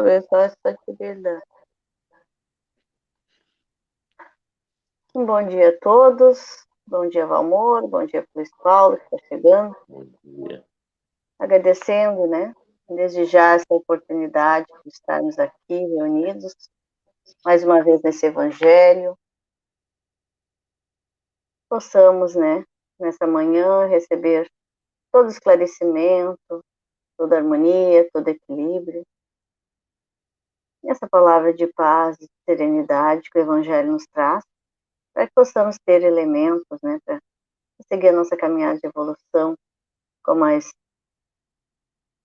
ver só essa atividade. Um bom dia a todos. Bom dia, Valmor. Bom dia, Luiz Paulo, que está chegando. Bom dia. Agradecendo, né, desde já essa oportunidade de estarmos aqui reunidos, mais uma vez nesse Evangelho. Possamos, né, nessa manhã, receber todo esclarecimento, toda harmonia, todo equilíbrio. E essa palavra de paz e serenidade que o Evangelho nos traz, para que possamos ter elementos, né, para seguir a nossa caminhada de evolução com mais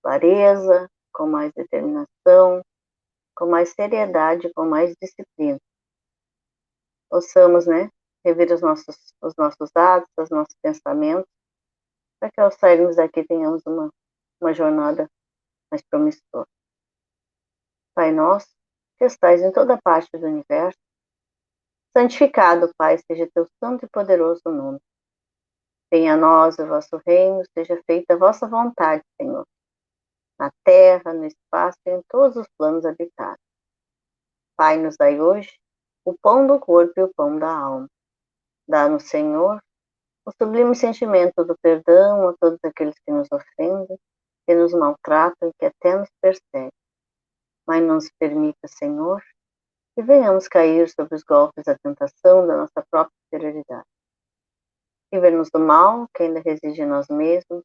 clareza, com mais determinação, com mais seriedade, com mais disciplina. Possamos, né, rever os nossos atos, os nossos pensamentos, para que ao sairmos daqui tenhamos uma jornada mais promissora. Pai nosso, que estais em toda parte do universo, santificado, Pai, seja teu santo e poderoso nome. Venha a nós o vosso reino, seja feita a vossa vontade, Senhor, na terra, no espaço e em todos os planos habitados. Pai, nos dai hoje o pão do corpo e o pão da alma. Dá-nos, Senhor, o sublime sentimento do perdão a todos aqueles que nos ofendem, que nos maltratam e que até nos perseguem. Mas não nos permita, Senhor, que venhamos cair sob os golpes da tentação da nossa própria superioridade. Livra-nos do mal que ainda reside em nós mesmos,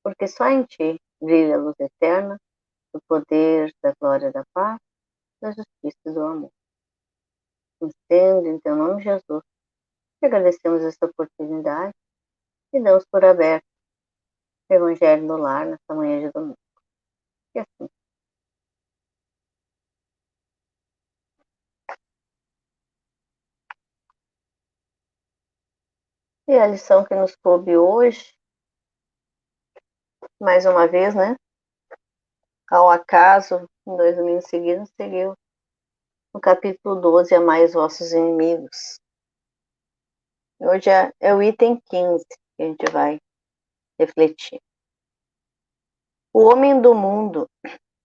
porque só em Ti brilha a luz eterna, do poder, da glória, da paz, da justiça e do amor. Estendo em Teu nome, Jesus, e agradecemos esta oportunidade e damos por aberto o Evangelho no lar nesta manhã de domingo. E assim. E a lição que nos coube hoje, mais uma vez, né? Ao acaso, em 2 domingos seguidos, seguiu no capítulo 12, Amai os vossos inimigos. Hoje é o item 15 que a gente vai refletir. O homem do mundo,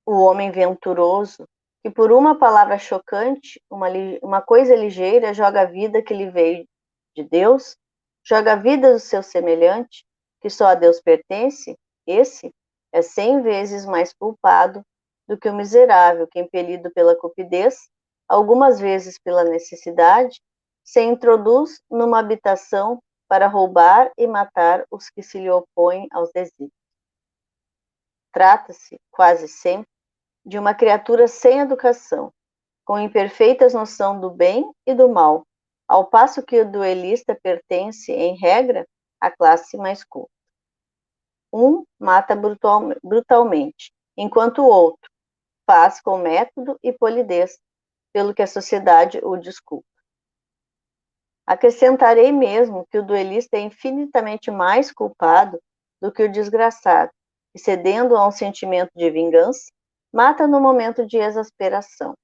o homem venturoso, que por uma palavra chocante, uma coisa ligeira, joga a vida que lhe veio de Deus, joga a vida do seu semelhante, que só a Deus pertence, esse é 100 vezes mais culpado do que o miserável que, impelido pela cupidez, algumas vezes pela necessidade, se introduz numa habitação para roubar e matar os que se lhe opõem aos desígnios. Trata-se, quase sempre, de uma criatura sem educação, com imperfeitas noção do bem e do mal, ao passo que o duelista pertence, em regra, à classe mais culta. Um mata brutalmente, enquanto o outro faz com método e polidez, pelo que a sociedade o desculpa. Acrescentarei mesmo que o duelista é infinitamente mais culpado do que o desgraçado, que, cedendo a um sentimento de vingança, mata no momento de exasperação.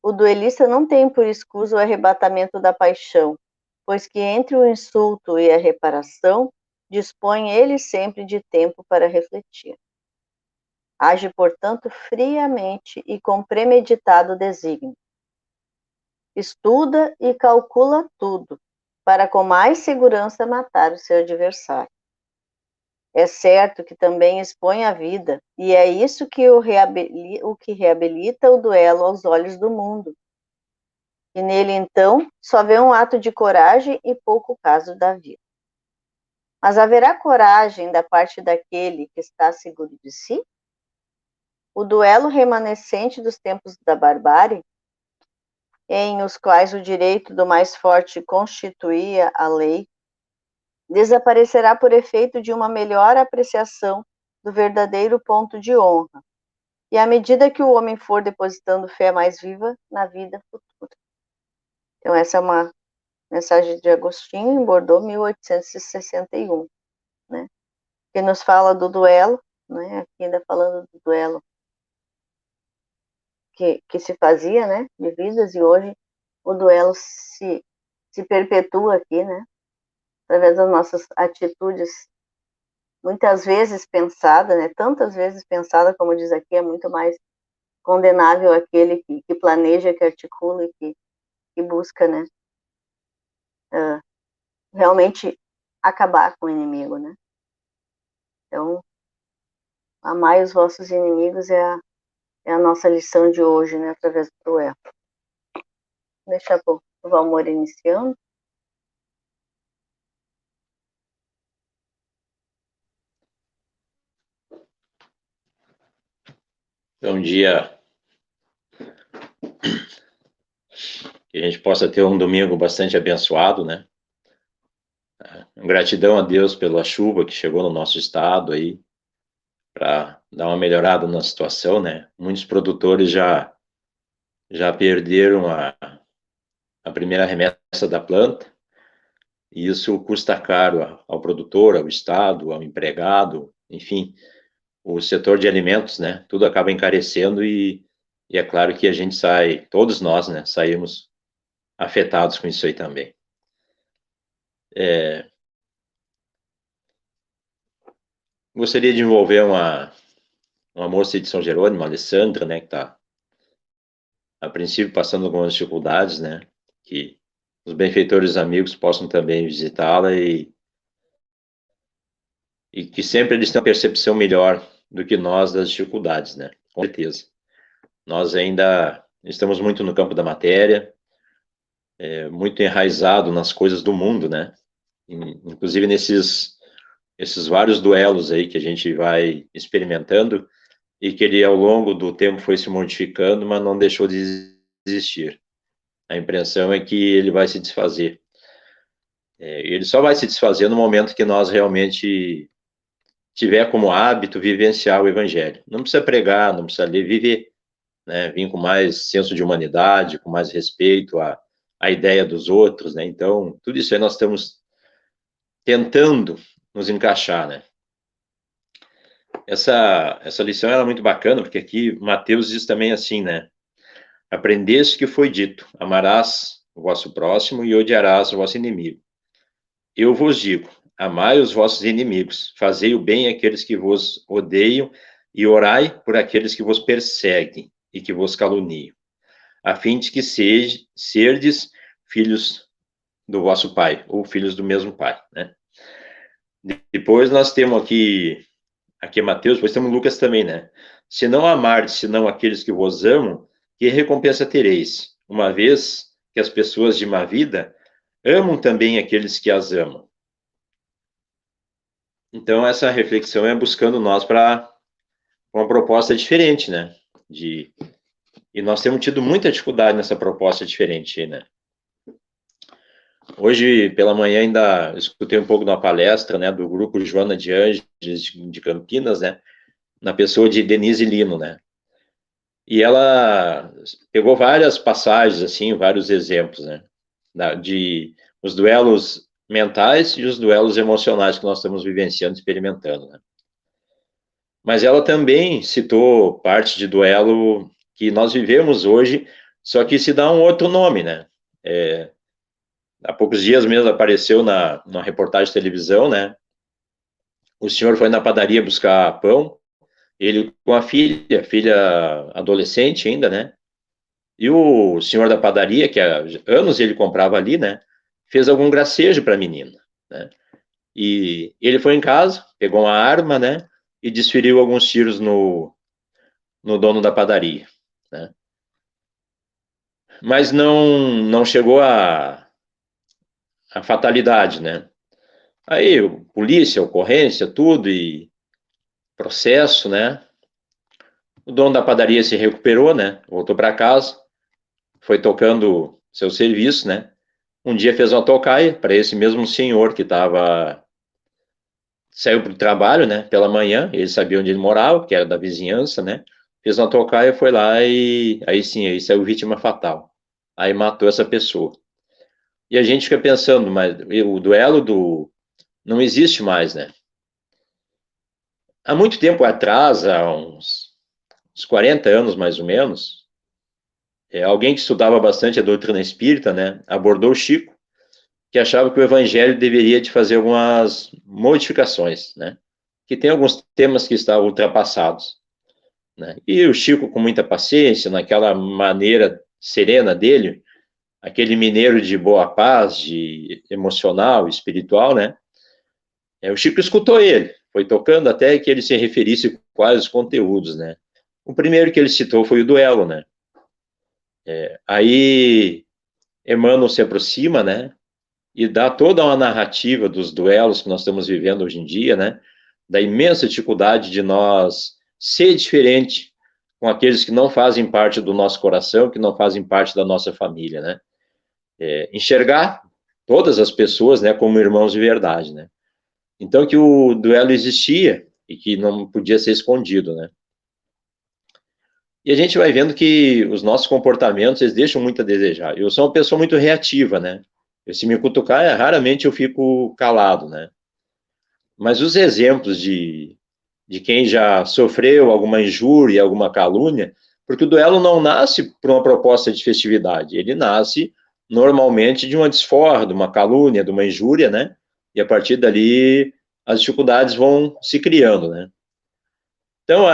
O duelista não tem por escusa o arrebatamento da paixão, pois que entre o insulto e a reparação, dispõe ele sempre de tempo para refletir. Age, portanto, friamente e com premeditado desígnio. Estuda e calcula tudo, para com mais segurança matar o seu adversário. É certo que também expõe a vida, e é isso que o que reabilita o duelo aos olhos do mundo. E nele, então, só vê um ato de coragem e pouco caso da vida. Mas haverá coragem da parte daquele que está seguro de si? O duelo remanescente dos tempos da barbárie, em os quais o direito do mais forte constituía a lei, desaparecerá por efeito de uma melhor apreciação do verdadeiro ponto de honra, e à medida que o homem for depositando fé mais viva na vida futura. Então, essa é uma mensagem de Agostinho, em Bordeaux, 1861, né? Que nos fala do duelo, né? Aqui ainda falando do duelo que se fazia, né? De vidas, e hoje o duelo se perpetua aqui, né? Através das nossas atitudes, muitas vezes pensada, né? Tantas vezes pensada, como diz aqui, é muito mais condenável aquele que planeja, que articula e que busca, né, realmente acabar com o inimigo, né? Então, amai os vossos inimigos é a nossa lição de hoje, né, através do duelo. Deixa o Valmor iniciando. Um dia que a gente possa ter um domingo bastante abençoado, né? Gratidão a Deus pela chuva que chegou no nosso estado aí, para dar uma melhorada na situação, né? Muitos produtores já perderam a primeira remessa da planta, e isso custa caro ao produtor, ao estado, ao empregado, enfim, o setor de alimentos, né? Tudo acaba encarecendo e é claro que a gente sai, todos nós, né? Saímos afetados com isso aí também. Gostaria de envolver uma moça de São Jerônimo, a Alessandra, né? Que está, a princípio, passando algumas dificuldades, né? Que os benfeitores amigos possam também visitá-la e que sempre eles tenham uma percepção melhor do que nós das dificuldades, né? Com certeza. Nós ainda estamos muito no campo da matéria, muito enraizado nas coisas do mundo, né? Inclusive esses vários duelos aí que a gente vai experimentando e que ele ao longo do tempo foi se modificando, mas não deixou de existir. A impressão é que ele vai se desfazer. Ele só vai se desfazer no momento que nós realmente tiver como hábito vivenciar o evangelho. Não precisa pregar, não precisa ler, viver, né? Vir com mais senso de humanidade, com mais respeito à ideia dos outros, né? Então, tudo isso aí nós estamos tentando nos encaixar, né? Essa lição era muito bacana, porque aqui Mateus diz também assim, né? Aprendeste que foi dito, amarás o vosso próximo e odiarás o vosso inimigo. Eu vos digo, amai os vossos inimigos, fazei o bem àqueles que vos odeiam e orai por aqueles que vos perseguem e que vos caluniam, a fim de que serdes filhos do vosso Pai, ou filhos do mesmo Pai, né? Depois nós temos aqui é Mateus, depois temos Lucas também, né? Se não amardes, senão aqueles que vos amam, que recompensa tereis? Uma vez que as pessoas de má vida amam também aqueles que as amam. Então, essa reflexão é buscando nós para uma proposta diferente, né? E nós temos tido muita dificuldade nessa proposta diferente, né? Hoje, pela manhã, ainda escutei um pouco de uma palestra, né, do grupo Joana de Ângeles de Campinas, né? Na pessoa de Denise Lino, né? E ela pegou várias passagens, assim, vários exemplos, né? De os duelos mentais e os duelos emocionais que nós estamos vivenciando, experimentando, né? Mas ela também citou parte de duelo que nós vivemos hoje, só que se dá um outro nome, né? Há poucos dias mesmo apareceu numa reportagem de televisão, né? O senhor foi na padaria buscar pão, ele com a filha adolescente ainda, né? E o senhor da padaria, que há anos ele comprava ali, né? Fez algum gracejo para a menina, né? E ele foi em casa, pegou uma arma, né? E desferiu alguns tiros no dono da padaria, né? Mas não chegou a fatalidade, né? Aí, polícia, ocorrência, tudo, e processo, né? O dono da padaria se recuperou, né? Voltou para casa, foi tocando seu serviço, né? Um dia fez uma tocaia para esse mesmo senhor que saiu para o trabalho, né? Pela manhã, ele sabia onde ele morava, que era da vizinhança, né? Fez uma tocaia, foi lá e aí sim, aí saiu vítima fatal. Aí matou essa pessoa. E a gente fica pensando, mas o duelo não existe mais, né? Há muito tempo atrás, há uns 40 anos mais ou menos, alguém que estudava bastante a doutrina espírita, né, abordou o Chico, que achava que o evangelho deveria de fazer algumas modificações, né, que tem alguns temas que estavam ultrapassados. né? E o Chico, com muita paciência, naquela maneira serena dele, aquele mineiro de boa paz, de emocional, espiritual, né? O Chico escutou ele, foi tocando até que ele se referisse quais os conteúdos, né? O primeiro que ele citou foi o duelo, né? Aí Emmanuel se aproxima, né? E dá toda uma narrativa dos duelos que nós estamos vivendo hoje em dia, né? Da imensa dificuldade de nós ser diferente com aqueles que não fazem parte do nosso coração, que não fazem parte da nossa família, né? Enxergar todas as pessoas, né, como irmãos de verdade, né? Então que o duelo existia e que não podia ser escondido, né? E a gente vai vendo que os nossos comportamentos, eles deixam muito a desejar. Eu sou uma pessoa muito reativa, né? Se me cutucar, raramente eu fico calado, né? Mas os exemplos de quem já sofreu alguma injúria, alguma calúnia, porque o duelo não nasce por uma proposta de festividade, ele nasce normalmente de uma desforra, de uma calúnia, de uma injúria, né? E a partir dali as dificuldades vão se criando, né? Então,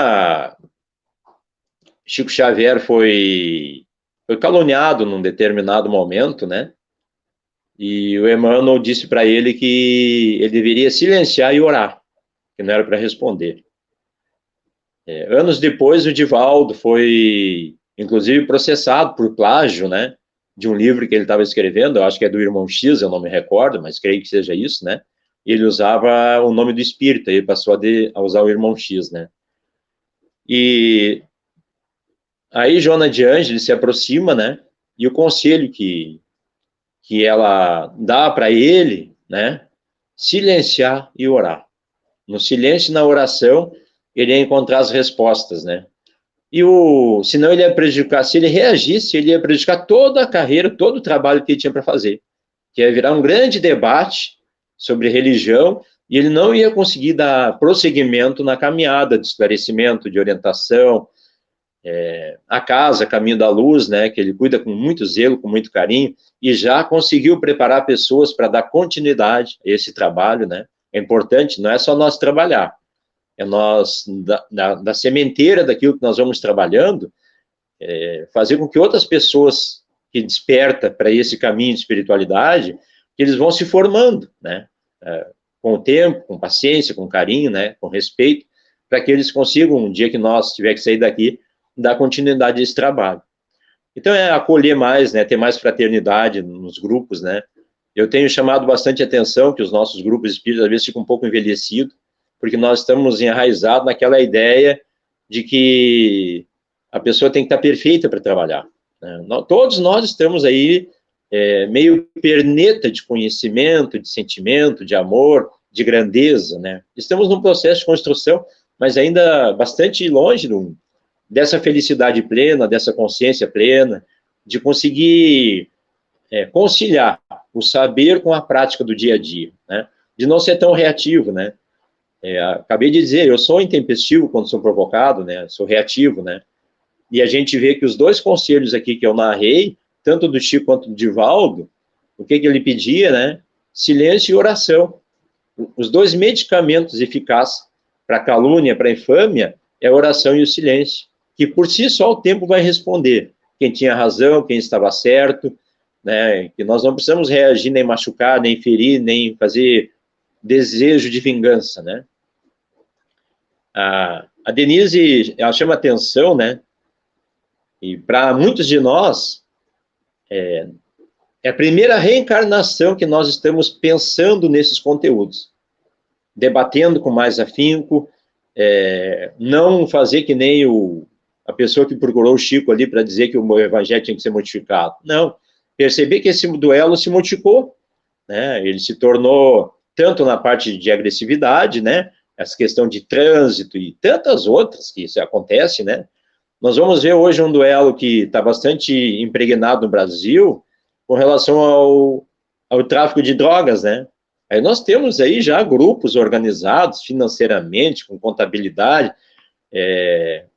Chico Xavier foi caluniado num determinado momento, né? E o Emmanuel disse para ele que ele deveria silenciar e orar, que não era para responder. Anos depois, o Divaldo foi, inclusive, processado por plágio, né? De um livro que ele estava escrevendo, eu acho que é do Irmão X, eu não me recordo, mas creio que seja isso, né? E ele usava o nome do espírita, ele passou a usar o Irmão X, né? E aí Joana de Ângeles se aproxima, né? E o conselho que ela dá para ele, né? Silenciar e orar. No silêncio e na oração, ele ia encontrar as respostas, né? Senão ele ia prejudicar, se ele reagisse, ele ia prejudicar toda a carreira, todo o trabalho que ele tinha para fazer, que ia virar um grande debate sobre religião, e ele não ia conseguir dar prosseguimento na caminhada de esclarecimento, de orientação, a casa, Caminho da Luz, né, que ele cuida com muito zelo, com muito carinho, e já conseguiu preparar pessoas para dar continuidade a esse trabalho, né? É importante, não é só nós trabalhar, é nós, da sementeira daquilo que nós vamos trabalhando, fazer com que outras pessoas que despertam para esse caminho de espiritualidade, que eles vão se formando, né? Com o tempo, com paciência, com carinho, né? Com respeito, para que eles consigam, um dia que nós tiver que sair daqui, dar continuidade a esse trabalho. Então, é acolher mais, né? Ter mais fraternidade nos grupos, né? Eu tenho chamado bastante atenção que os nossos grupos espíritas, às vezes, ficam um pouco envelhecidos, porque nós estamos enraizados naquela ideia de que a pessoa tem que estar perfeita para trabalhar, né? Todos nós estamos aí meio perneta de conhecimento, de sentimento, de amor, de grandeza, né? Estamos num processo de construção, mas ainda bastante longe dessa felicidade plena, dessa consciência plena, de conseguir conciliar o saber com a prática do dia a dia, né? De não ser tão reativo, né? Acabei de dizer, eu sou intempestivo quando sou provocado, né? Sou reativo, né? E a gente vê que os dois conselhos aqui que eu narrei, tanto do Chico quanto do Divaldo, o que ele pedia, né? Silêncio e oração. Os dois medicamentos eficazes para a calúnia, para a infâmia, é a oração e o silêncio, que por si só o tempo vai responder quem tinha razão, quem estava certo, né? Que nós não precisamos reagir, nem machucar, nem ferir, nem fazer desejo de vingança, né? A Denise, ela chama atenção, né? E para muitos de nós, é a primeira reencarnação que nós estamos pensando nesses conteúdos, debatendo com mais afinco, não fazer que nem a pessoa que procurou o Chico ali para dizer que o evangelho tinha que ser modificado. Não, perceber que esse duelo se modificou, né? Ele se tornou tanto na parte de agressividade, né? Essa questão de trânsito e tantas outras que isso acontece, né? Nós vamos ver hoje um duelo que está bastante impregnado no Brasil com relação ao tráfico de drogas, né? Aí nós temos aí já grupos organizados financeiramente, com contabilidade,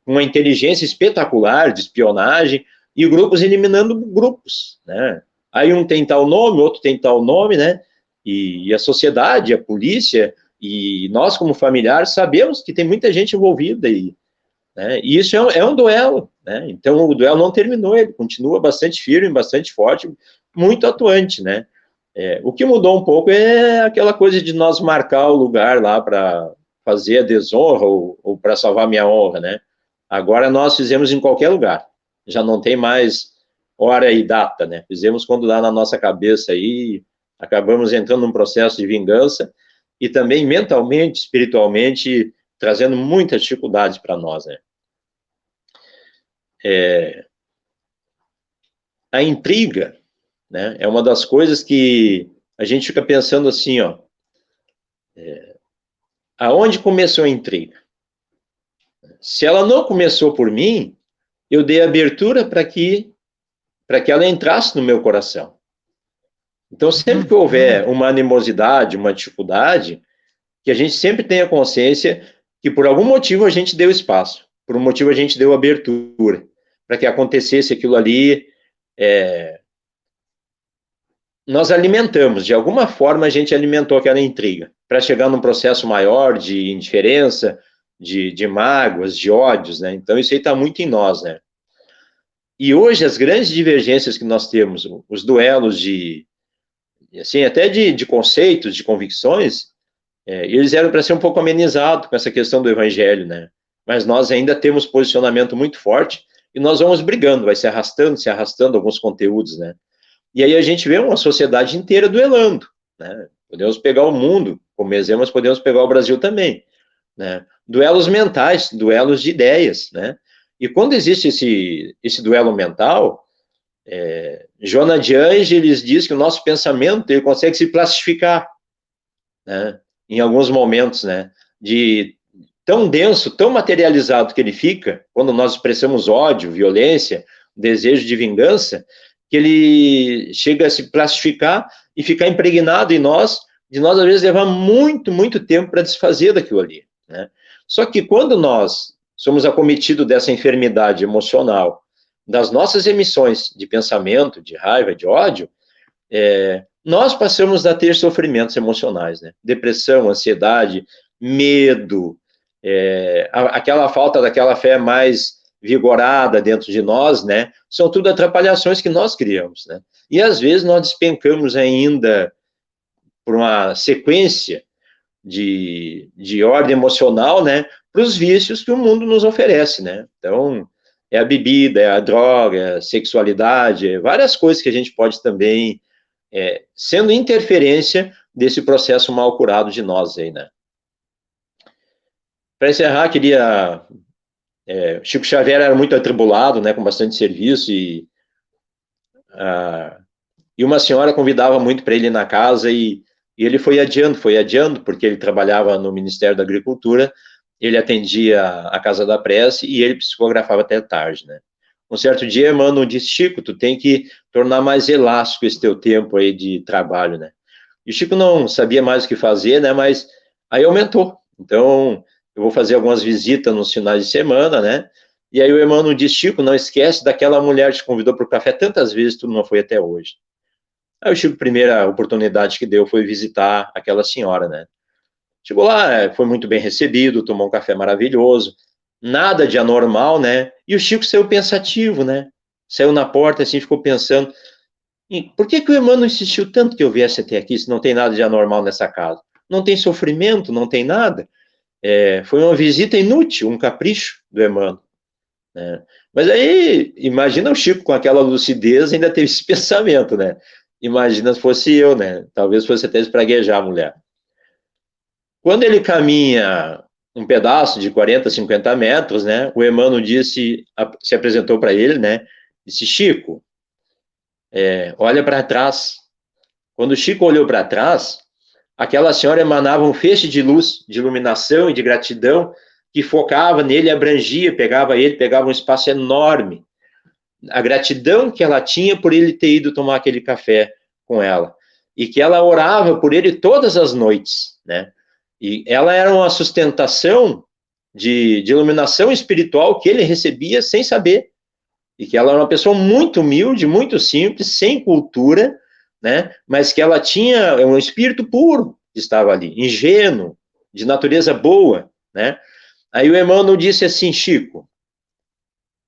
com uma inteligência espetacular de espionagem, e grupos eliminando grupos, né? Aí um tem tal nome, outro tem tal nome, né? E a sociedade, a polícia, e nós como familiares sabemos que tem muita gente envolvida, né? E isso é um duelo, né? Então, o duelo não terminou, ele continua bastante firme, bastante forte, muito atuante, né? O que mudou um pouco é aquela coisa de nós marcar o lugar lá para fazer a desonra ou para salvar minha honra, né? Agora nós fizemos em qualquer lugar, já não tem mais hora e data, né? Fizemos quando dá na nossa cabeça aí, acabamos entrando num processo de vingança e também mentalmente, espiritualmente, trazendo muitas dificuldades para nós, né? A intriga, né, é uma das coisas que a gente fica pensando assim, ó, aonde começou a intriga? Se ela não começou por mim, eu dei abertura para que ela entrasse no meu coração. Então, sempre que houver uma animosidade, uma dificuldade, que a gente sempre tenha consciência que por algum motivo a gente deu espaço, por um motivo a gente deu abertura, para que acontecesse aquilo ali. Nós alimentamos, de alguma forma a gente alimentou aquela intriga, para chegar num processo maior de indiferença, de mágoas, de ódios, né? Então isso aí está muito em nós, né? E hoje as grandes divergências que nós temos, os duelos assim, até de conceitos, de convicções, eles eram para ser um pouco amenizados com essa questão do evangelho, né? Mas nós ainda temos posicionamento muito forte e nós vamos brigando, vai se arrastando alguns conteúdos, né? E aí a gente vê uma sociedade inteira duelando, né? Podemos pegar o mundo como exemplo, mas podemos pegar o Brasil também, né? Duelos mentais, duelos de ideias, né? E quando existe esse duelo mental, Joana de Ângeles diz que o nosso pensamento ele consegue se plastificar, né? Em alguns momentos, né? De tão denso, tão materializado que ele fica, quando nós expressamos ódio, violência, desejo de vingança, que ele chega a se plastificar e ficar impregnado em nós, de nós, às vezes, levar muito, muito tempo para desfazer daquilo ali, né? Só que quando nós somos acometidos dessa enfermidade emocional, das nossas emissões de pensamento, de raiva, de ódio, nós passamos a ter sofrimentos emocionais, né? Depressão, ansiedade, medo, aquela falta daquela fé mais vigorada dentro de nós, né? São tudo atrapalhações que nós criamos, né? E às vezes nós despencamos ainda por uma sequência de ordem emocional, né? Para os vícios que o mundo nos oferece, né? Então, é a bebida, é a droga, é a sexualidade, várias coisas que a gente pode também, sendo interferência desse processo mal curado de nós aí, né? Para encerrar, queria... Chico Xavier era muito atribulado, né, com bastante serviço, e uma senhora convidava muito para ele ir na casa, e ele foi adiando, porque ele trabalhava no Ministério da Agricultura, ele atendia a Casa da Prece, e ele psicografava até tarde, né. Um certo dia, Emmanuel disse, Chico, tu tem que tornar mais elástico esse teu tempo aí de trabalho, né. E o Chico não sabia mais o que fazer, né, mas aí aumentou. Então, eu vou fazer algumas visitas nos finais de semana, né? E aí o Emmanuel disse, Chico, não esquece daquela mulher que te convidou para o café tantas vezes, tu não foi até hoje. Aí o Chico, primeira oportunidade que deu foi visitar aquela senhora, né? Chegou lá, foi muito bem recebido, tomou um café maravilhoso, nada de anormal, né? E o Chico saiu pensativo, né? Saiu na porta assim, ficou pensando, por que o Emmanuel insistiu tanto que eu viesse até aqui, se não tem nada de anormal nessa casa? Não tem sofrimento, não tem nada. Foi uma visita inútil, um capricho do Emmanuel, né? Mas aí, imagina o Chico com aquela lucidez ainda teve esse pensamento, né? Imagina se fosse eu, né? Talvez fosse até espraguejar a mulher. Quando ele caminha um pedaço de 40, 50 metros, né? O Emmanuel se apresentou para ele, né? Disse, Chico, olha para trás. Quando o Chico olhou para trás, aquela senhora emanava um feixe de luz, de iluminação e de gratidão que focava nele, abrangia, pegava um espaço enorme. A gratidão que ela tinha por ele ter ido tomar aquele café com ela. E que ela orava por ele todas as noites, né? E ela era uma sustentação de iluminação espiritual que ele recebia sem saber. E que ela era uma pessoa muito humilde, muito simples, sem cultura, né? Mas que ela tinha um espírito puro que estava ali, ingênuo, de natureza boa, né? Aí o Emmanuel disse assim, Chico.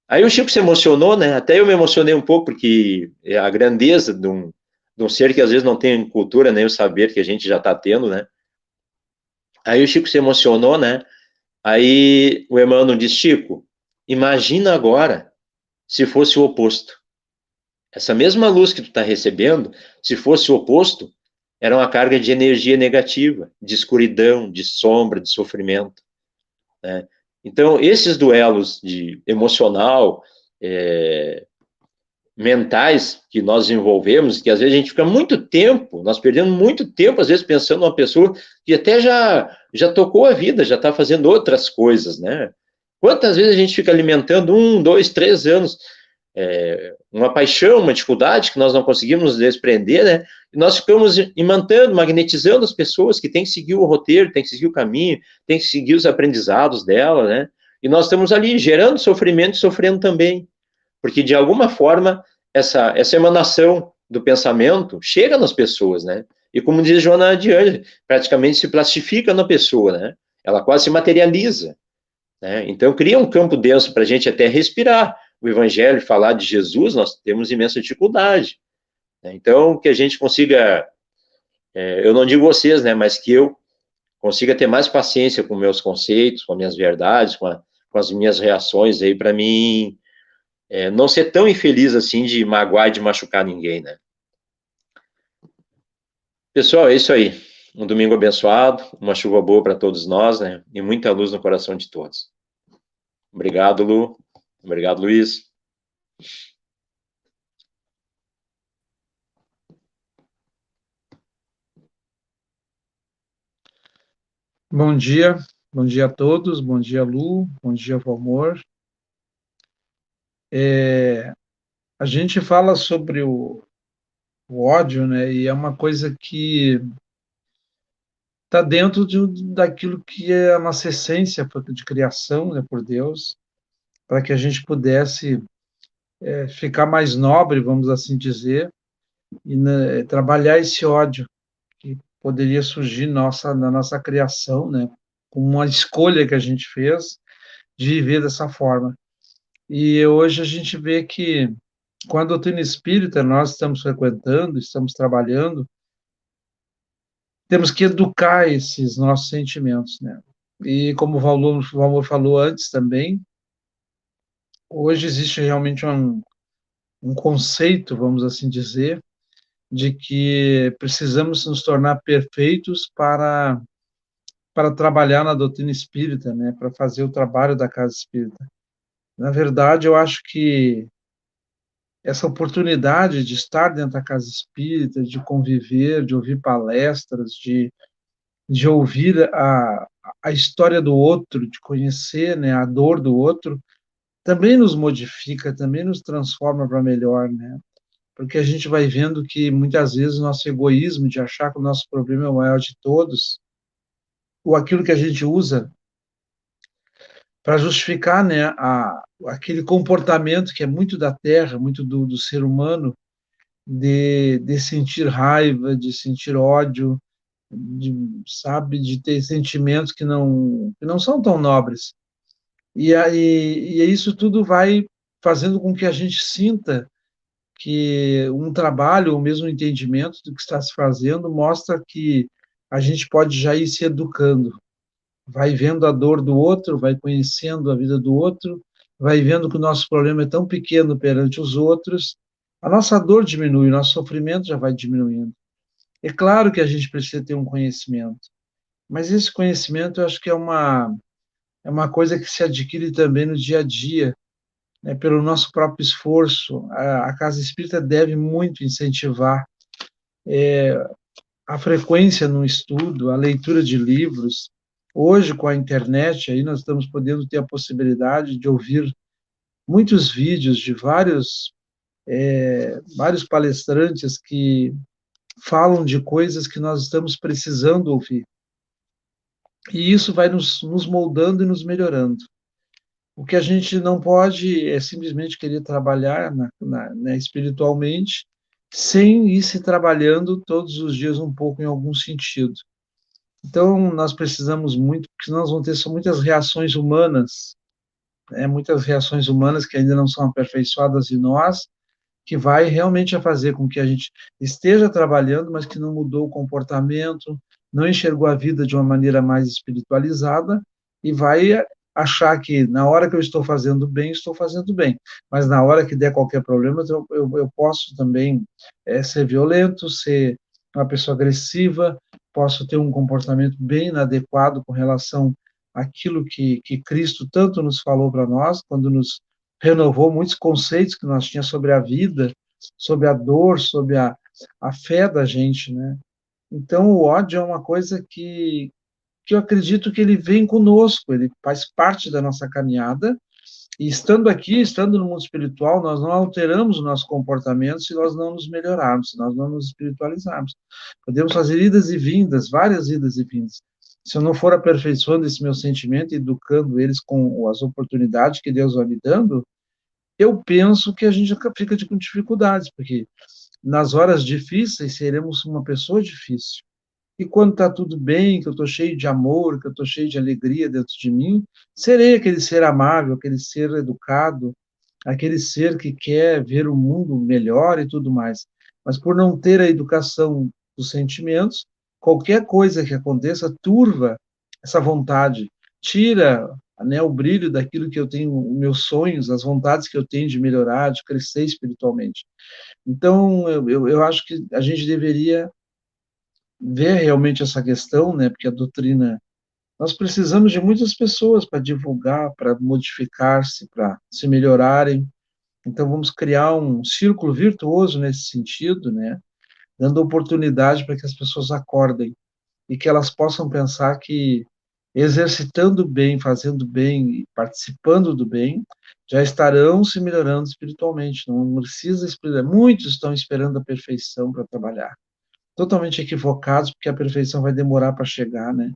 Aí o Chico se emocionou, né? Até eu me emocionei um pouco, porque é a grandeza de um ser que às vezes não tem cultura, nem o saber que a gente já está tendo, né? Aí o Chico se emocionou, né? Aí o Emmanuel disse, Chico, imagina agora se fosse o oposto. Essa mesma luz que tu está recebendo, se fosse o oposto, era uma carga de energia negativa, de escuridão, de sombra, de sofrimento, né? Então, esses duelos de emocional, é, mentais que nós envolvemos, que às vezes a gente fica muito tempo, nós perdemos muito tempo, às vezes, pensando numa pessoa que até já tocou a vida, já está fazendo outras coisas, né? Quantas vezes a gente fica alimentando 1, 2, 3 anos uma paixão, uma dificuldade que nós não conseguimos nos desprender, né? E nós ficamos imantando, magnetizando as pessoas que têm que seguir o roteiro, têm que seguir o caminho, têm que seguir os aprendizados dela, né? E nós estamos ali gerando sofrimento e sofrendo também, porque de alguma forma essa emanação do pensamento chega nas pessoas, né? E como diz Joana de Ângeles, praticamente se plastifica na pessoa, né? Ela quase se materializa, né? Então cria um campo denso para a gente até respirar. O Evangelho, falar de Jesus, nós temos imensa dificuldade, né? Então que a gente consiga, eu não digo vocês, né? Mas que eu consiga ter mais paciência com meus conceitos, com minhas verdades, com as minhas reações aí para mim não ser tão infeliz assim de magoar e de machucar ninguém, né? Pessoal, é isso aí. Um domingo abençoado, uma chuva boa para todos nós, né? E muita luz no coração de todos. Obrigado, Lu. Obrigado, Luiz. Bom dia a todos, bom dia, Lu, bom dia, Valmor. A gente fala sobre o ódio, né, e é uma coisa que está dentro daquilo que é a nossa essência de criação, né, por Deus, para que a gente pudesse ficar mais nobre, vamos assim dizer, e né, trabalhar esse ódio que poderia surgir na nossa criação, né, com uma escolha que a gente fez de viver dessa forma. E hoje a gente vê que, com a doutrina espírita, nós estamos frequentando, estamos trabalhando, temos que educar esses nossos sentimentos, né? E como o Valmor falou antes também, hoje existe realmente um conceito, vamos assim dizer, de que precisamos nos tornar perfeitos para trabalhar na doutrina espírita, né? Para fazer o trabalho da casa espírita. Na verdade, eu acho que essa oportunidade de estar dentro da casa espírita, de conviver, de ouvir palestras, de ouvir a história do outro, de conhecer, né, a dor do outro, também nos modifica, também nos transforma para melhor, né? Porque a gente vai vendo que muitas vezes o nosso egoísmo de achar que o nosso problema é o maior de todos, ou aquilo que a gente usa para justificar, né, aquele comportamento que é muito da terra, muito do ser humano, de sentir raiva, de sentir ódio, sabe, de ter sentimentos que não são tão nobres. E isso tudo vai fazendo com que a gente sinta que um trabalho, ou mesmo um entendimento do que está se fazendo, mostra que a gente pode já ir se educando, vai vendo a dor do outro, vai conhecendo a vida do outro, vai vendo que o nosso problema é tão pequeno perante os outros, a nossa dor diminui, o nosso sofrimento já vai diminuindo. É claro que a gente precisa ter um conhecimento, mas esse conhecimento eu acho que é uma coisa que se adquire também no dia a dia, né, pelo nosso próprio esforço. A Casa Espírita deve muito incentivar a frequência no estudo, a leitura de livros. Hoje, com a internet, aí nós estamos podendo ter a possibilidade de ouvir muitos vídeos de vários palestrantes que falam de coisas que nós estamos precisando ouvir. E isso vai nos moldando e nos melhorando. O que a gente não pode é simplesmente querer trabalhar né, espiritualmente sem ir se trabalhando todos os dias um pouco em algum sentido. Então, nós precisamos muito, porque nós vamos ter só muitas reações humanas, né? Muitas reações humanas que ainda não são aperfeiçoadas em nós, que vai realmente a fazer com que a gente esteja trabalhando, mas que não mudou o comportamento, não enxergou a vida de uma maneira mais espiritualizada e vai achar que na hora que eu estou fazendo bem, mas na hora que der qualquer problema, eu posso também ser violento, ser uma pessoa agressiva, posso ter um comportamento bem inadequado com relação àquilo que Cristo tanto nos falou para nós, quando nos renovou muitos conceitos que nós tínhamos sobre a vida, sobre a dor, sobre a fé da gente, né? Então, o ódio é uma coisa que eu acredito que ele vem conosco, ele faz parte da nossa caminhada, e estando aqui, estando no mundo espiritual, nós não alteramos o nosso comportamento se nós não nos melhorarmos, se nós não nos espiritualizarmos. Podemos fazer idas e vindas, várias idas e vindas. Se eu não for aperfeiçoando esse meu sentimento, educando eles com as oportunidades que Deus vai me dando, eu penso que a gente fica com dificuldades, porque nas horas difíceis seremos uma pessoa difícil. E quando está tudo bem, que eu estou cheio de amor, que eu estou cheio de alegria dentro de mim, serei aquele ser amável, aquele ser educado, aquele ser que quer ver o mundo melhor e tudo mais. Mas por não ter a educação dos sentimentos, qualquer coisa que aconteça turva essa vontade, tira, né, o brilho daquilo que eu tenho, os meus sonhos, as vontades que eu tenho de melhorar, de crescer espiritualmente. Então, eu acho que a gente deveria ver realmente essa questão, né, porque a doutrina, nós precisamos de muitas pessoas para divulgar, para modificar-se, para se melhorarem. Então, vamos criar um círculo virtuoso nesse sentido, né, dando oportunidade para que as pessoas acordem e que elas possam pensar que exercitando bem, fazendo bem e participando do bem, já estarão se melhorando espiritualmente. Não precisa esperar. Muitos estão esperando a perfeição para trabalhar. Totalmente equivocados, porque a perfeição vai demorar para chegar, né?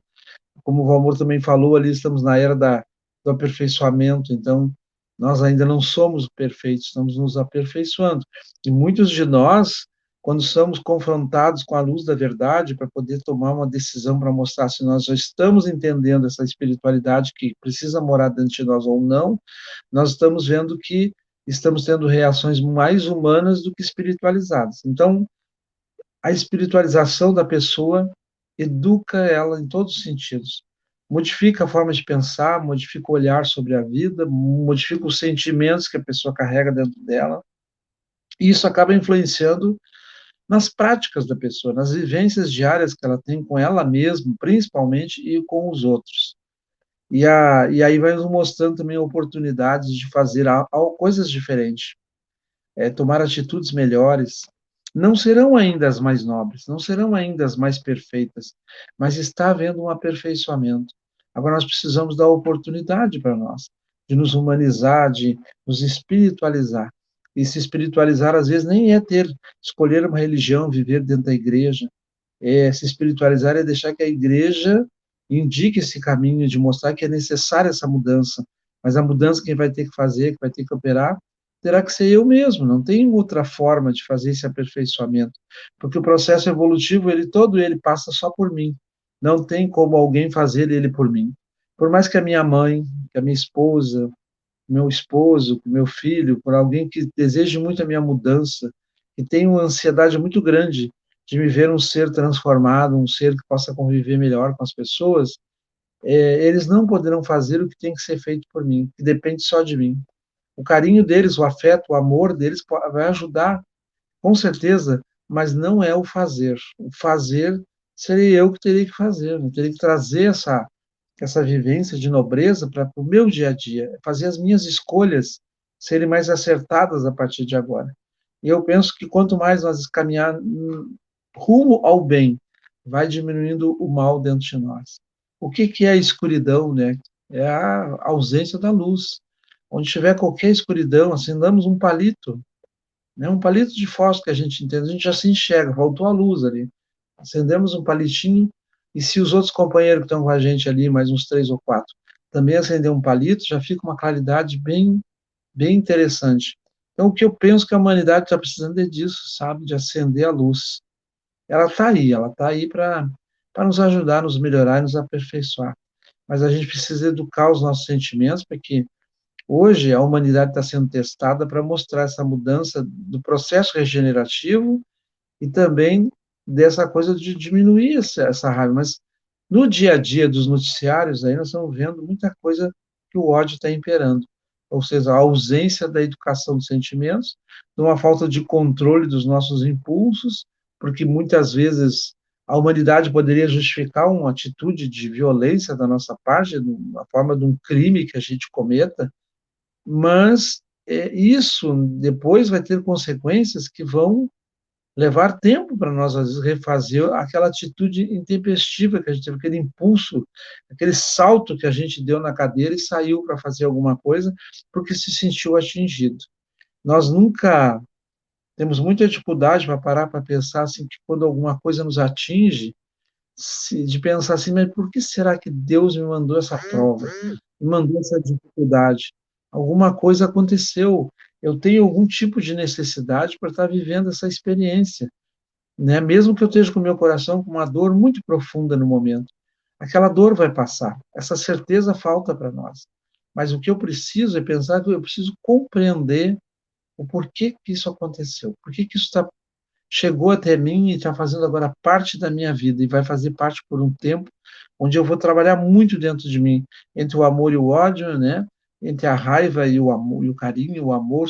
Como o Valmor também falou, ali estamos na era do aperfeiçoamento, então nós ainda não somos perfeitos, estamos nos aperfeiçoando. E muitos de nós, quando somos confrontados com a luz da verdade, para poder tomar uma decisão para mostrar se nós já estamos entendendo essa espiritualidade que precisa morar dentro de nós ou não, nós estamos vendo que estamos tendo reações mais humanas do que espiritualizadas. Então, a espiritualização da pessoa educa ela em todos os sentidos. Modifica a forma de pensar, modifica o olhar sobre a vida, modifica os sentimentos que a pessoa carrega dentro dela. E isso acaba influenciando nas práticas da pessoa, nas vivências diárias que ela tem com ela mesma, principalmente, e com os outros. E aí vai nos mostrando também oportunidades de fazer coisas diferentes, tomar atitudes melhores. Não serão ainda as mais nobres, não serão ainda as mais perfeitas, mas está havendo um aperfeiçoamento. Agora nós precisamos dar oportunidade para nós, de nos humanizar, de nos espiritualizar. E se espiritualizar, às vezes, nem é escolher uma religião, viver dentro da igreja. Se espiritualizar é deixar que a igreja indique esse caminho, de mostrar que é necessária essa mudança. Mas a mudança quem vai ter que fazer, que vai ter que operar, terá que ser eu mesmo, não tem outra forma de fazer esse aperfeiçoamento, porque o processo evolutivo, ele passa só por mim, não tem como alguém fazer ele por mim. Por mais que a minha mãe, que a minha esposa, meu esposo, meu filho, por alguém que deseje muito a minha mudança, que tenha uma ansiedade muito grande de me ver um ser transformado, um ser que possa conviver melhor com as pessoas, eles não poderão fazer o que tem que ser feito por mim, que depende só de mim. O carinho deles, o afeto, o amor deles vai ajudar, com certeza, mas não é o fazer. O fazer seria eu que teria que fazer, eu teria que trazer essa vivência de nobreza para o meu dia a dia, fazer as minhas escolhas serem mais acertadas a partir de agora. E eu penso que quanto mais nós caminhar rumo ao bem, vai diminuindo o mal dentro de nós. O que é a escuridão, né? É a ausência da luz. Onde tiver qualquer escuridão, acendamos um palito, né? Um palito de fósforo que a gente entende, a gente já se enxerga, faltou a luz ali. Acendemos um palitinho, e se os outros companheiros que estão com a gente ali, mais uns 3 ou 4, também acender um palito, já fica uma claridade bem, bem interessante. Então, o que eu penso que a humanidade está precisando é disso, sabe? De acender a luz. Ela está aí para para nos ajudar, a nos melhorar e nos aperfeiçoar. Mas a gente precisa educar os nossos sentimentos para que hoje a humanidade está sendo testada para mostrar essa mudança do processo regenerativo e também dessa coisa de diminuir essa raiva. Mas no dia a dia dos noticiários, aí nós estamos vendo muita coisa que o ódio está imperando. Ou seja, a ausência da educação dos sentimentos, de uma falta de controle dos nossos impulsos, porque muitas vezes a humanidade poderia justificar uma atitude de violência da nossa parte, na forma de um crime que a gente cometa, mas isso depois vai ter consequências que vão levar tempo para nós, às vezes, refazer aquela atitude intempestiva que a gente teve, aquele impulso, aquele salto que a gente deu na cadeira e saiu para fazer alguma coisa porque se sentiu atingido. Nós nunca temos muita dificuldade para parar para pensar assim, que quando alguma coisa nos atinge, de pensar assim, mas por que será que Deus me mandou essa prova? Me mandou essa dificuldade? Alguma coisa aconteceu. Eu tenho algum tipo de necessidade para estar vivendo essa experiência, né? Mesmo que eu esteja com o meu coração com uma dor muito profunda no momento, aquela dor vai passar. Essa certeza falta para nós. Mas o que eu preciso é pensar que eu preciso compreender o porquê que isso aconteceu, por que isso chegou até mim e está fazendo agora parte da minha vida e vai fazer parte por um tempo onde eu vou trabalhar muito dentro de mim, entre o amor e o ódio, né? Entre a raiva e o amor, e o carinho, e o amor,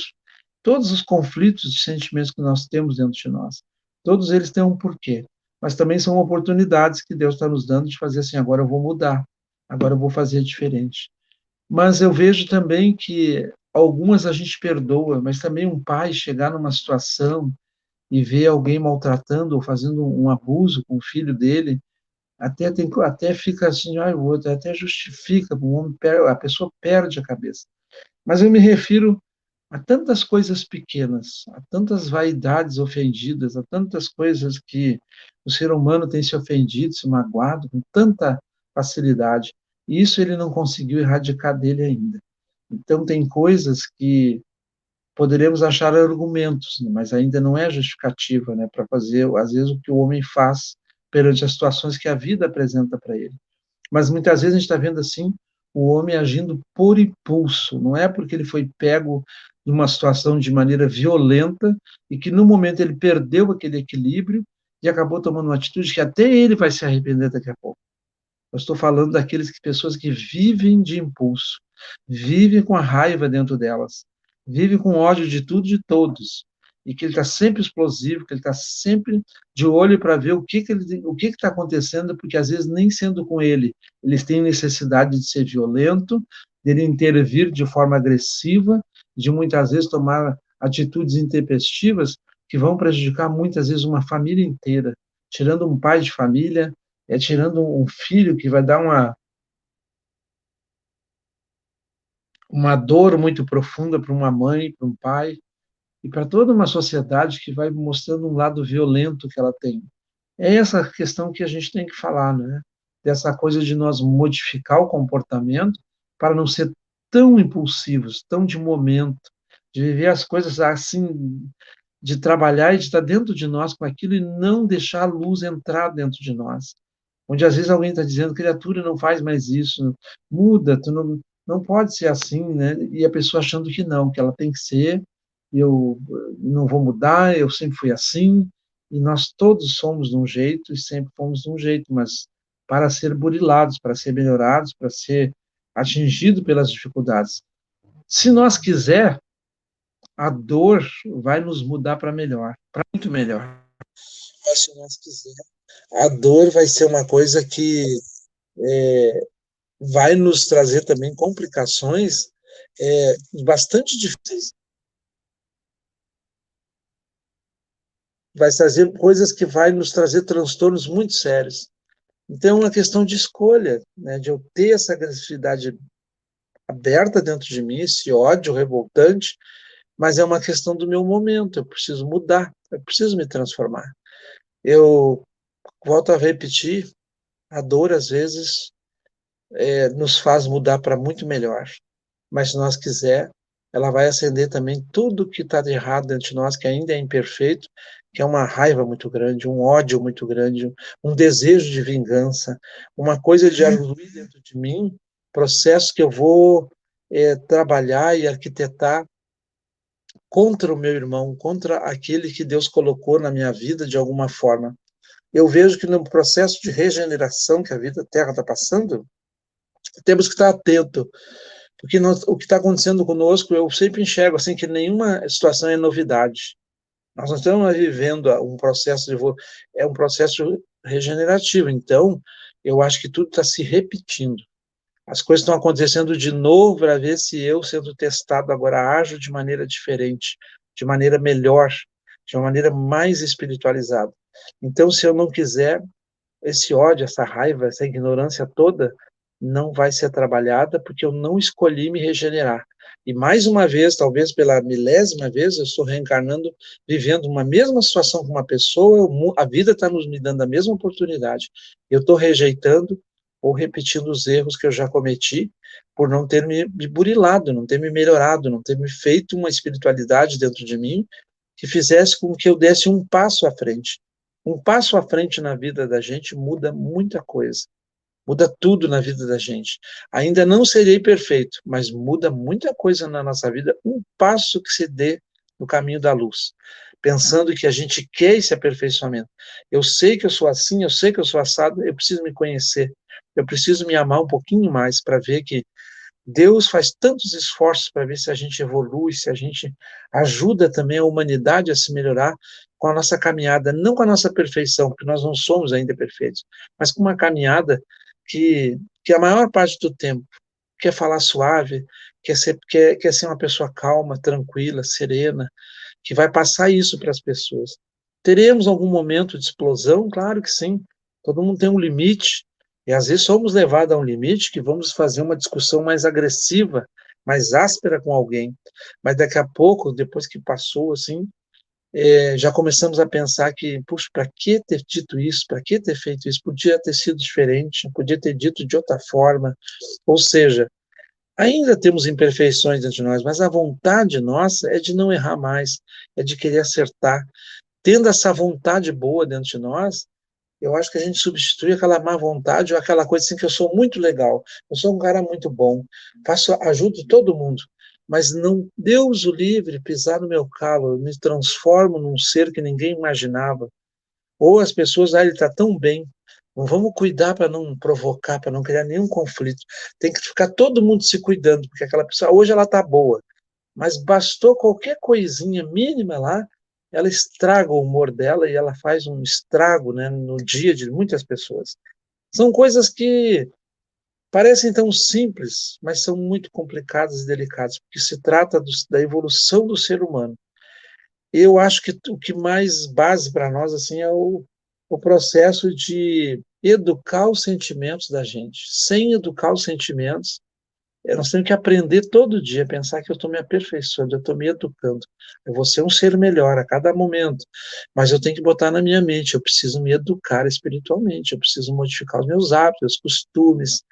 todos os conflitos de sentimentos que nós temos dentro de nós, todos eles têm um porquê, mas também são oportunidades que Deus está nos dando de fazer assim, agora eu vou mudar, agora eu vou fazer diferente. Mas eu vejo também que algumas a gente perdoa, mas também um pai chegar numa situação e ver alguém maltratando ou fazendo um abuso com o filho dele, até fica assim, o outro até justifica, a pessoa perde a cabeça. Mas eu me refiro a tantas coisas pequenas, a tantas vaidades ofendidas, a tantas coisas que o ser humano tem se ofendido, se magoado com tanta facilidade. E isso ele não conseguiu erradicar dele ainda. Então, tem coisas que poderemos achar argumentos, mas ainda não é justificativa, né, para fazer, às vezes, o que o homem faz perante as situações que a vida apresenta para ele. Mas muitas vezes a gente está vendo assim o homem agindo por impulso, não é porque ele foi pego numa situação de maneira violenta e que no momento ele perdeu aquele equilíbrio e acabou tomando uma atitude que até ele vai se arrepender daqui a pouco. Eu estou falando daqueles pessoas que vivem de impulso, vivem com a raiva dentro delas, vivem com ódio de tudo e de todos, e que ele está sempre explosivo, que ele está sempre de olho para ver o que está acontecendo, porque às vezes nem sendo com ele, eles têm necessidade de ser violento, de intervir de forma agressiva, de muitas vezes tomar atitudes intempestivas que vão prejudicar muitas vezes uma família inteira, tirando um pai de família, tirando um filho que vai dar uma dor muito profunda para uma mãe, para um pai, e para toda uma sociedade que vai mostrando um lado violento que ela tem. É essa questão que a gente tem que falar, né? Dessa coisa de nós modificar o comportamento para não ser tão impulsivos, tão de momento, de viver as coisas assim, de trabalhar e de estar dentro de nós com aquilo e não deixar a luz entrar dentro de nós. Onde às vezes alguém está dizendo, criatura, não faz mais isso, muda, tu não pode ser assim, né? E a pessoa achando que ela tem que ser, eu não vou mudar, eu sempre fui assim, e nós todos somos de um jeito e sempre fomos de um jeito, mas para ser burilados, para ser melhorados, para ser atingido pelas dificuldades. Se nós quiser, a dor vai nos mudar para melhor, para muito melhor. Mas se nós quiser, a dor vai ser uma coisa que vai nos trazer também complicações bastante difíceis. Vai trazer coisas que vai nos trazer transtornos muito sérios. Então, é uma questão de escolha, né, de eu ter essa agressividade aberta dentro de mim, esse ódio revoltante, mas é uma questão do meu momento, eu preciso mudar, eu preciso me transformar. Eu volto a repetir, a dor, às vezes, nos faz mudar para muito melhor. Mas se nós quiser, ela vai acender também tudo que está de errado dentro de nós, que ainda é imperfeito, que é uma raiva muito grande, um ódio muito grande, um desejo de vingança, uma coisa de arguir dentro de mim, processo que eu vou trabalhar e arquitetar contra o meu irmão, contra aquele que Deus colocou na minha vida de alguma forma. Eu vejo que no processo de regeneração que a vida Terra está passando, temos que estar atento, porque o que está acontecendo conosco, eu sempre enxergo assim que nenhuma situação é novidade. Nós não estamos vivendo um processo é um processo regenerativo. Então, eu acho que tudo está se repetindo. As coisas estão acontecendo de novo para ver se eu, sendo testado agora, ajo de maneira diferente, de maneira melhor, de uma maneira mais espiritualizada. Então, se eu não quiser, esse ódio, essa raiva, essa ignorância toda não vai ser trabalhada porque eu não escolhi me regenerar. E mais uma vez, talvez pela milésima vez, eu estou reencarnando, vivendo uma mesma situação com uma pessoa, a vida está me dando a mesma oportunidade. Eu estou rejeitando ou repetindo os erros que eu já cometi por não ter me burilado, não ter me melhorado, não ter me feito uma espiritualidade dentro de mim que fizesse com que eu desse um passo à frente. Um passo à frente na vida da gente muda muita coisa. Muda tudo na vida da gente. Ainda não serei perfeito, mas muda muita coisa na nossa vida. Um passo que se dê no caminho da luz. Pensando que a gente quer esse aperfeiçoamento. Eu sei que eu sou assim, eu sei que eu sou assado, eu preciso me conhecer. Eu preciso me amar um pouquinho mais para ver que Deus faz tantos esforços para ver se a gente evolui, se a gente ajuda também a humanidade a se melhorar com a nossa caminhada, não com a nossa perfeição, porque nós não somos ainda perfeitos, mas com uma caminhada que a maior parte do tempo quer falar suave, quer ser uma pessoa calma, tranquila, serena, que vai passar isso para as pessoas. Teremos algum momento de explosão? Claro que sim. Todo mundo tem um limite, e às vezes somos levados a um limite que vamos fazer uma discussão mais agressiva, mais áspera com alguém. Mas daqui a pouco, depois que passou, assim, já começamos a pensar que, puxa, para que ter dito isso? Para que ter feito isso? Podia ter sido diferente, podia ter dito de outra forma. Ou seja, ainda temos imperfeições dentro de nós, mas a vontade nossa é de não errar mais, é de querer acertar. Tendo essa vontade boa dentro de nós, eu acho que a gente substitui aquela má vontade ou aquela coisa assim que eu sou muito legal, eu sou um cara muito bom, ajudo todo mundo, mas não, Deus o livre, pisar no meu calo, eu me transformo num ser que ninguém imaginava. Ou as pessoas, ele está tão bem, vamos cuidar para não provocar, para não criar nenhum conflito. Tem que ficar todo mundo se cuidando, porque aquela pessoa, hoje ela está boa, mas bastou qualquer coisinha mínima lá, ela estraga o humor dela e ela faz um estrago, né, no dia de muitas pessoas. São coisas que parecem tão simples, mas são muito complicadas e delicadas, porque se trata da evolução do ser humano. Eu acho que o que mais base para nós assim é o processo de educar os sentimentos da gente. Sem educar os sentimentos, nós temos que aprender todo dia, pensar que eu estou me aperfeiçoando, eu estou me educando. Eu vou ser um ser melhor a cada momento, mas eu tenho que botar na minha mente, eu preciso me educar espiritualmente, eu preciso modificar os meus hábitos, os costumes,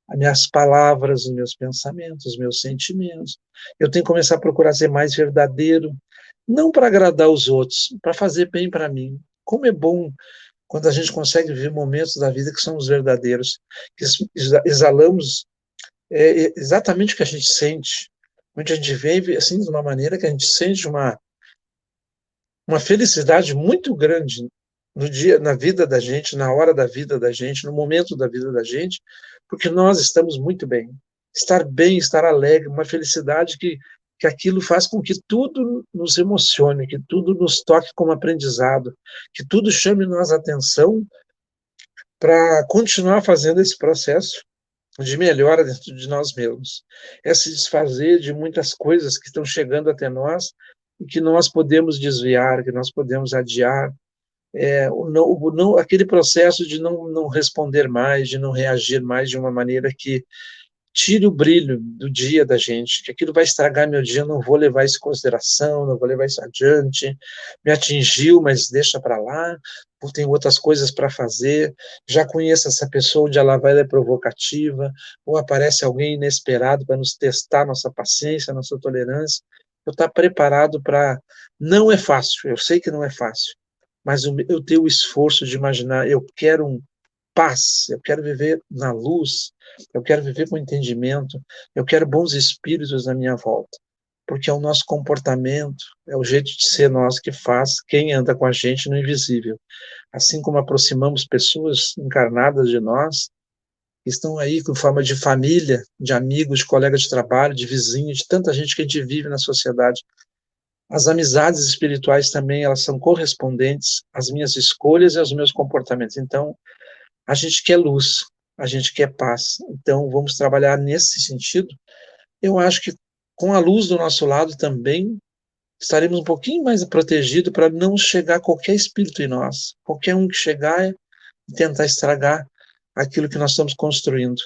as minhas palavras, os meus pensamentos, os meus sentimentos. Eu tenho que começar a procurar ser mais verdadeiro, não para agradar os outros, para fazer bem para mim. Como é bom quando a gente consegue viver momentos da vida que são os verdadeiros, que exalamos exatamente o que a gente sente. Onde a gente vive assim de uma maneira que a gente sente uma felicidade muito grande no dia, na vida da gente, na hora da vida da gente, no momento da vida da gente, porque nós estamos muito bem. Estar bem, estar alegre, uma felicidade que aquilo faz com que tudo nos emocione, que tudo nos toque como aprendizado, que tudo chame nossa atenção para continuar fazendo esse processo de melhora dentro de nós mesmos. É se desfazer de muitas coisas que estão chegando até nós e que nós podemos desviar, que nós podemos adiar. Aquele processo de não responder mais, de não reagir mais de uma maneira tire o brilho do dia da gente, que aquilo vai estragar meu dia, eu não vou levar isso em consideração, não vou levar isso adiante, me atingiu, mas deixa para lá, porque tem outras coisas para fazer, já conheço essa pessoa, onde ela vai, ela é provocativa, ou aparece alguém inesperado para nos testar nossa paciência, nossa tolerância, eu estar preparado para... Não é fácil, eu sei que não é fácil, mas eu tenho o esforço de imaginar, eu quero paz, eu quero viver na luz, eu quero viver com entendimento, eu quero bons espíritos na minha volta, porque é o nosso comportamento, é o jeito de ser nós que faz quem anda com a gente no invisível. Assim como aproximamos pessoas encarnadas de nós, que estão aí com forma de família, de amigos, de colegas de trabalho, de vizinhos, de tanta gente que a gente vive na sociedade. As amizades espirituais também, elas são correspondentes às minhas escolhas e aos meus comportamentos. Então, a gente quer luz, a gente quer paz. Então, vamos trabalhar nesse sentido. Eu acho que com a luz do nosso lado também estaremos um pouquinho mais protegidos para não chegar qualquer espírito em nós. Qualquer um que chegar e tentar estragar aquilo que nós estamos construindo.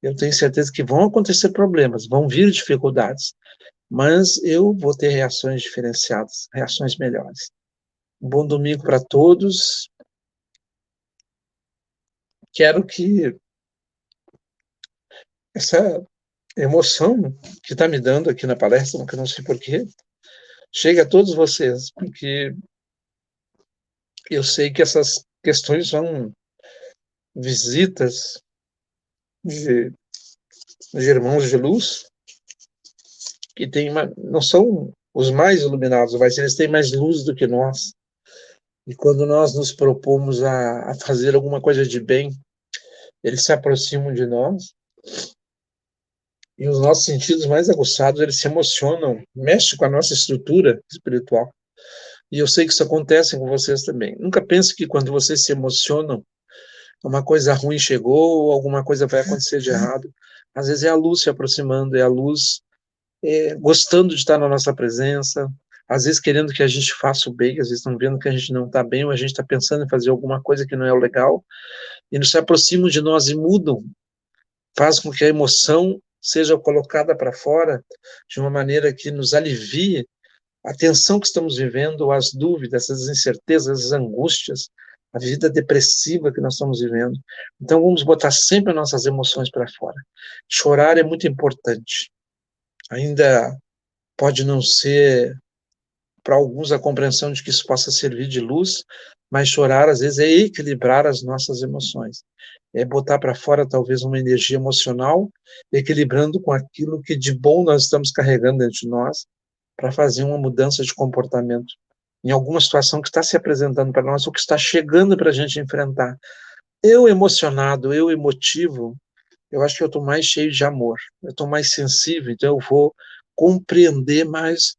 Eu tenho certeza que vão acontecer problemas, vão vir dificuldades, mas eu vou ter reações diferenciadas, reações melhores. Um bom domingo para todos. Quero que essa emoção que está me dando aqui na palestra, que eu não sei porquê, chegue a todos vocês, porque eu sei que essas questões são visitas de irmãos de luz que tem não são os mais iluminados, mas eles têm mais luz do que nós. E quando nós nos propomos a fazer alguma coisa de bem, eles se aproximam de nós e os nossos sentidos mais aguçados, eles se emocionam, mexem com a nossa estrutura espiritual. E eu sei que isso acontece com vocês também. Nunca pense que quando vocês se emocionam, uma coisa ruim chegou ou alguma coisa vai acontecer de errado. Às vezes é a luz se aproximando, é a luz gostando de estar na nossa presença, às vezes querendo que a gente faça o bem, às vezes estão vendo que a gente não está bem, ou a gente está pensando em fazer alguma coisa que não é o legal, e nos se aproximam de nós e mudam, faz com que a emoção seja colocada para fora de uma maneira que nos alivie a tensão que estamos vivendo, as dúvidas, as incertezas, as angústias, a vida depressiva que nós estamos vivendo. Então vamos botar sempre as nossas emoções para fora. Chorar é muito importante. Ainda pode não ser para alguns a compreensão de que isso possa servir de luz, mas chorar às vezes é equilibrar as nossas emoções. É botar para fora talvez uma energia emocional, equilibrando com aquilo que de bom nós estamos carregando dentro de nós, para fazer uma mudança de comportamento em alguma situação que está se apresentando para nós ou que está chegando para a gente enfrentar. Eu emocionado, eu emotivo, eu acho que eu estou mais cheio de amor, eu estou mais sensível, então eu vou compreender mais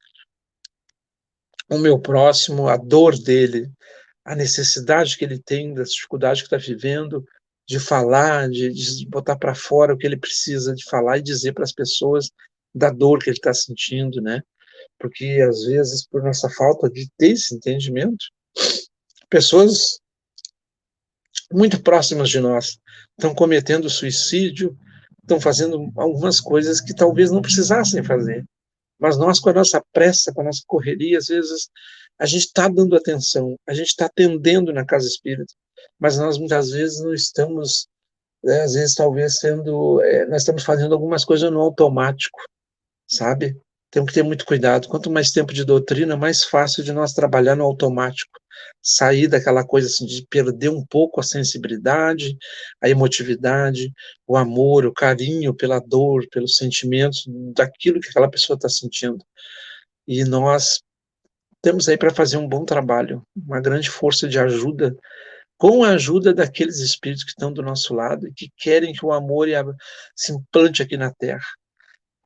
o meu próximo, a dor dele, a necessidade que ele tem, das dificuldades que está vivendo, de falar, de botar para fora o que ele precisa de falar e dizer para as pessoas da dor que ele está sentindo, né? Porque, às vezes, por nossa falta de ter esse entendimento, pessoas muito próximas de nós estão cometendo suicídio, estão fazendo algumas coisas que talvez não precisassem fazer. Mas nós, com a nossa pressa, com a nossa correria, às vezes, a gente está dando atenção, a gente está atendendo na casa espírita, mas nós, muitas vezes, não estamos, às vezes, talvez, nós estamos fazendo algumas coisas no automático, sabe? Temos que ter muito cuidado. Quanto mais tempo de doutrina, mais fácil de nós trabalhar no automático. Sair daquela coisa assim, de perder um pouco a sensibilidade, a emotividade, o amor, o carinho pela dor, pelos sentimentos, daquilo que aquela pessoa está sentindo. E nós temos aí para fazer um bom trabalho, uma grande força de ajuda, com a ajuda daqueles espíritos que estão do nosso lado e que querem que o amor se implante aqui na Terra.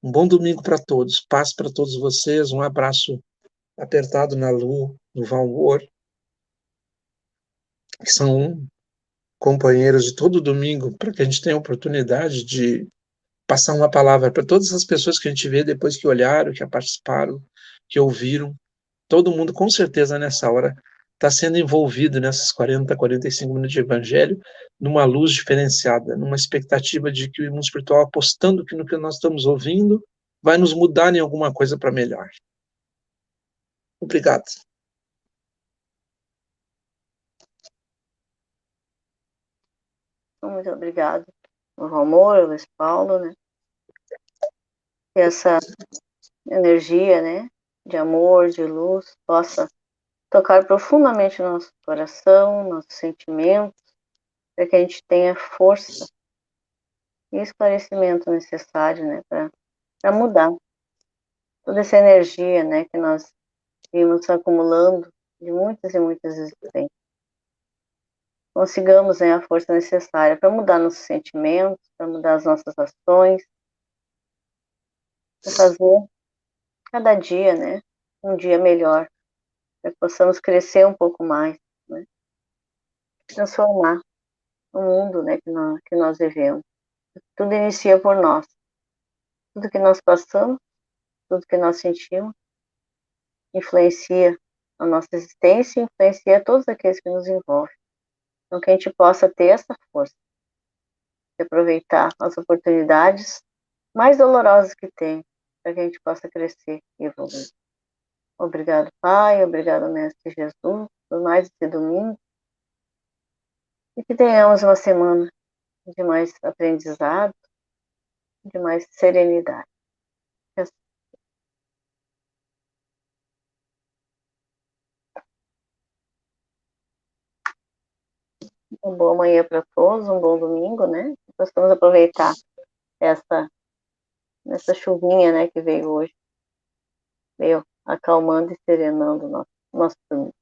Um bom domingo para todos, paz para todos vocês, um abraço apertado na Lu, no Valmor, que são companheiros de todo domingo, para que a gente tenha a oportunidade de passar uma palavra para todas as pessoas que a gente vê depois que olharam, que participaram, que ouviram. Todo mundo, com certeza, nessa hora, está sendo envolvido nessas 40, 45 minutos de evangelho numa luz diferenciada, numa expectativa de que o mundo espiritual, apostando que no que nós estamos ouvindo, vai nos mudar em alguma coisa para melhor. Obrigado. Muito obrigado, o amor, o Luiz Paulo, né? Que essa energia, né, de amor, de luz, possa tocar profundamente no nosso coração, nossos sentimentos, para que a gente tenha força e esclarecimento necessário, né, para mudar toda essa energia, né, que nós vimos acumulando de muitas e muitas existências. Consigamos, né, a força necessária para mudar nossos sentimentos, para mudar as nossas ações, para fazer cada dia, né, um dia melhor, para que possamos crescer um pouco mais, né, transformar o mundo, né, que nós vivemos. Tudo inicia por nós. Tudo que nós passamos, tudo que nós sentimos, influencia a nossa existência e influencia todos aqueles que nos envolvem. Então, que a gente possa ter essa força de aproveitar as oportunidades mais dolorosas que tem, para que a gente possa crescer e evoluir. Obrigado, Pai, obrigado, Mestre Jesus, por mais esse domingo, e que tenhamos uma semana de mais aprendizado, de mais serenidade. Uma boa manhã para todos, um bom domingo, né? Nós vamos aproveitar essa chuvinha, né, que veio hoje, veio acalmando e serenando o nosso domingo.